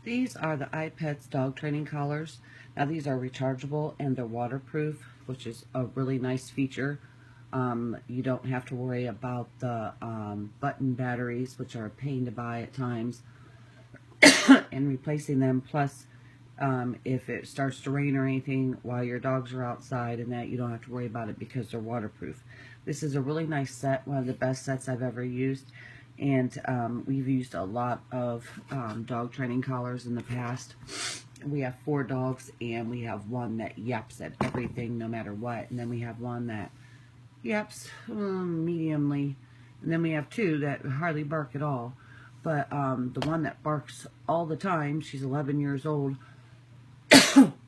These are the iPets dog training collars. Now these are rechargeable and they're waterproof, which is a really nice feature. You don't have to worry about the button batteries, which are a pain to buy at times, and replacing them. Plus, if it starts to rain or anything while your dogs are outside and that, you don't have to worry about it because they're waterproof. This is a really nice set, one of the best sets I've ever used. And we've used a lot of dog training collars in the past. We have 4 dogs, and we have one that yaps at everything no matter what. And then we have one that yaps mediumly. And then we have 2 that hardly bark at all. But the one that barks all the time, she's 11 years old,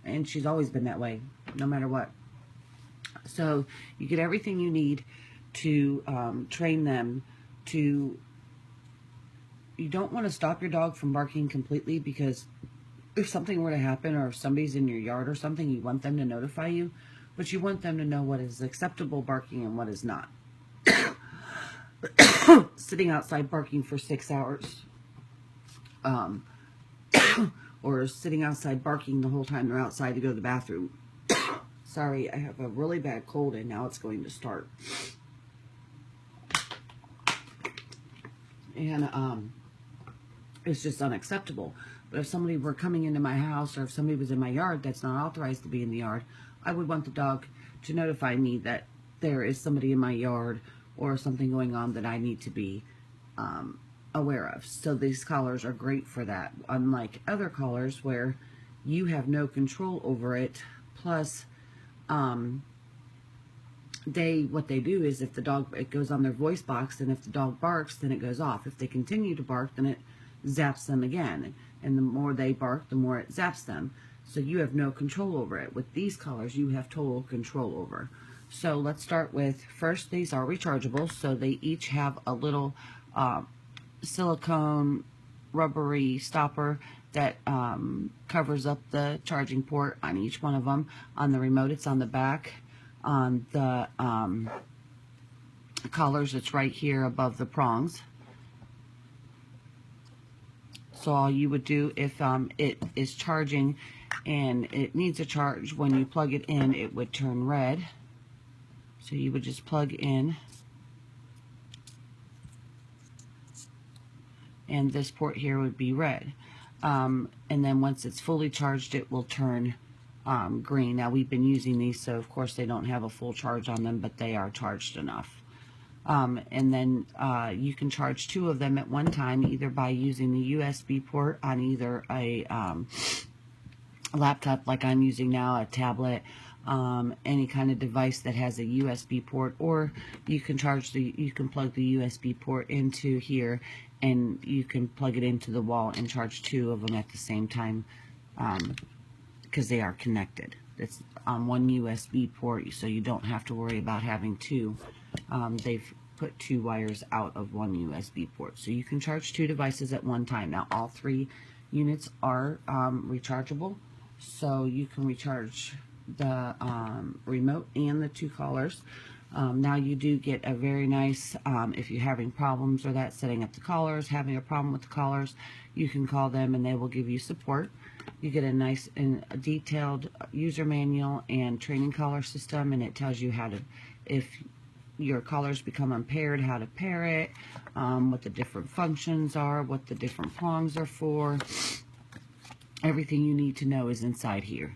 and she's always been that way, no matter what. So you get everything you need to train them to... You don't want to stop your dog from barking completely, because if something were to happen, or if somebody's in your yard or something, you want them to notify you, but you want them to know what is acceptable barking and what is not. Sitting outside barking for 6 hours, or sitting outside barking the whole time they're outside to go to the bathroom. Sorry, I have a really bad cold and now it's going to start. And it's just unacceptable. But if somebody were coming into my house, or if somebody was in my yard that's not authorized to be in the yard, I would want the dog to notify me that there is somebody in my yard or something going on that I need to be aware of. So these collars are great for that, unlike other collars where you have no control over it. Plus, what they do is, if the dog, it goes on their voice box, and if the dog barks, then it goes off. If they continue to bark, then it zaps them again, and the more they bark, the more it zaps them. So you have no control over it. With these collars, you have total control over. So let's start with, first, these are rechargeable, so they each have a little silicone rubbery stopper that covers up the charging port on each one of them. On the remote, it's on the back. On the collars, it's right here above the prongs. So all you would do, if it is charging and it needs a charge, when you plug it in, it would turn red. So you would just plug in, and this port here would be red. And then once it's fully charged, it will turn green. Now, we've been using these, so of course they don't have a full charge on them, but they are charged enough. And then you can charge 2 of them at one time, either by using the USB port on either a laptop like I'm using now, a tablet, any kind of device that has a USB port, or you can plug the USB port into here, and you can plug it into the wall and charge 2 of them at the same time, because they are connected. It's on one USB port, so you don't have to worry about having 2. They've put 2 wires out of one USB port, so you can charge 2 devices at one time. Now, all 3 units are rechargeable, so you can recharge the remote and the 2 collars. Now, you do get a very nice, if you're having problems or that, setting up the collars, having a problem with the collars, you can call them and they will give you support. You get a nice and detailed user manual and training collar system, and it tells you how to, if your collars become unpaired, how to pair it, what the different functions are, what the different prongs are for. Everything you need to know is inside here.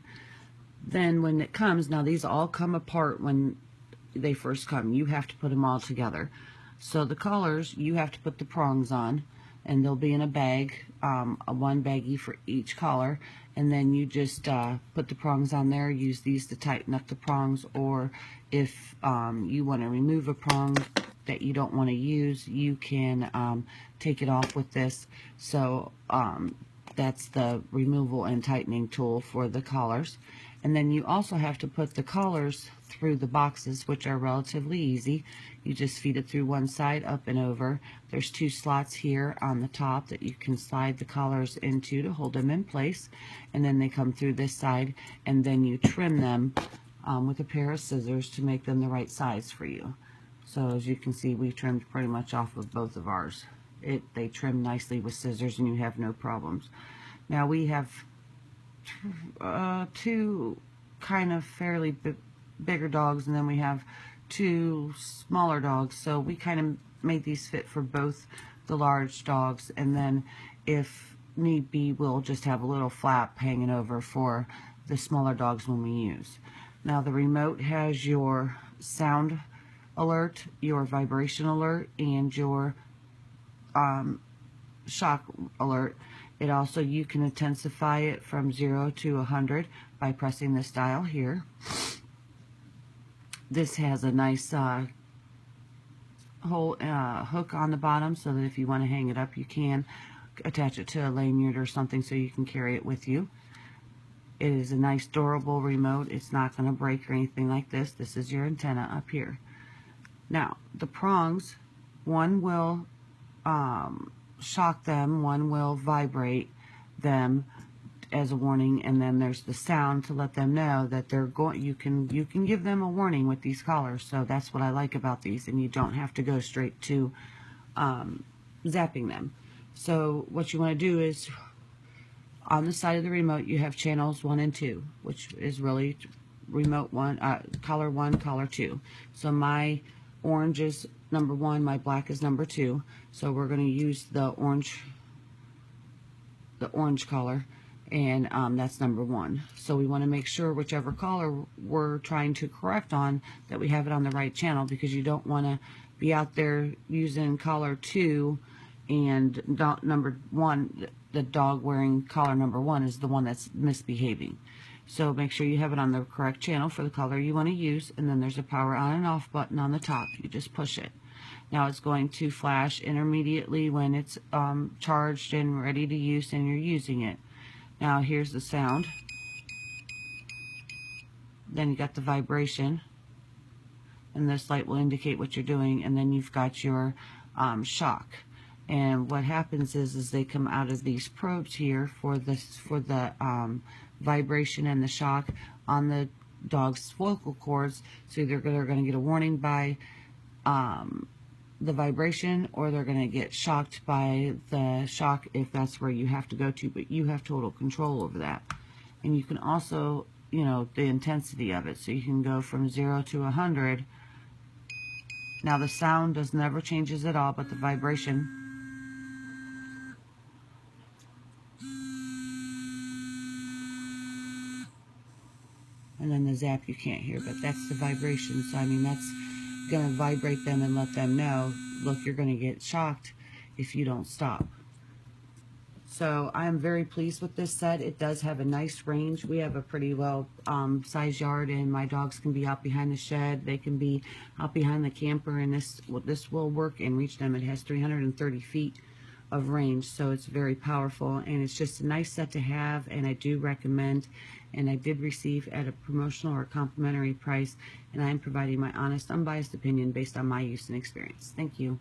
Then when it comes, now these all come apart when they first come. You have to put them all together. So the collars, you have to put the prongs on, and they'll be in a bag, one baggie for each collar, and then you just put the prongs on there. Use these to tighten up the prongs, or if you want to remove a prong that you don't want to use, you can take it off with this. So that's the removal and tightening tool for the collars. And then you also have to put the collars through the boxes, which are relatively easy. You just feed it through one side, up and over. There's 2 slots here on the top that you can slide the collars into to hold them in place. And then they come through this side, and then you trim them with a pair of scissors to make them the right size for you. So as you can see, we trimmed pretty much off of both of ours. They trim nicely with scissors, and you have no problems. Now we have two kind of fairly bigger dogs, and then we have two smaller dogs, so we kind of made these fit for both the large dogs, and then if need be, we'll just have a little flap hanging over for the smaller dogs when we use. Now the remote has your sound alert, your vibration alert, and your shock alert. It also, you can intensify it from 0 to 100 by pressing this dial here. This has a nice whole hook on the bottom, so that if you want to hang it up, you can attach it to a lanyard or something so you can carry it with you. It is a nice durable remote. It's not going to break or anything like this. This is your antenna up here. Now the prongs, one will shock them, one will vibrate them as a warning, and then there's the sound to let them know that they're going. You can give them a warning with these collars, so that's what I like about these, and you don't have to go straight to zapping them. So what you want to do is, on the side of the remote you have channels 1 and 2, which is really remote 1, collar 1, collar 2. So my orange is number 1, my black is number 2. So we're going to use the orange collar, and that's number 1. So we want to make sure whichever collar we're trying to correct on, that we have it on the right channel, because you don't want to be out there using collar 2 and number 1, the dog wearing collar number 1 is the one that's misbehaving. So make sure you have it on the correct channel for the color you want to use, and then there's a power on and off button on the top. You just push it. Now it's going to flash intermediately when it's charged and ready to use and you're using it. Now here's the sound. Then you got the vibration, and this light will indicate what you're doing, and then you've got your shock. And what happens is they come out of these probes here for the vibration and the shock on the dog's vocal cords. So either they're going to get a warning by the vibration, or they're going to get shocked by the shock if that's where you have to go to, but you have total control over that. And you can also, you know, the intensity of it, so you can go from 0 to 100. Now the sound never changes at all, but the vibration. And then the zap you can't hear, but that's the vibration. So I mean, that's going to vibrate them and let them know, look, you're going to get shocked if you don't stop. So I am very pleased with this set. It does have a nice range. We have a pretty well sized yard, and my dogs can be out behind the shed. They can be out behind the camper, and this will work and reach them. It has 330 feet of range, so it's very powerful, and it's just a nice set to have, and I do recommend. And I did receive at a promotional or complimentary price, and I am providing my honest, unbiased opinion based on my use and experience. Thank you.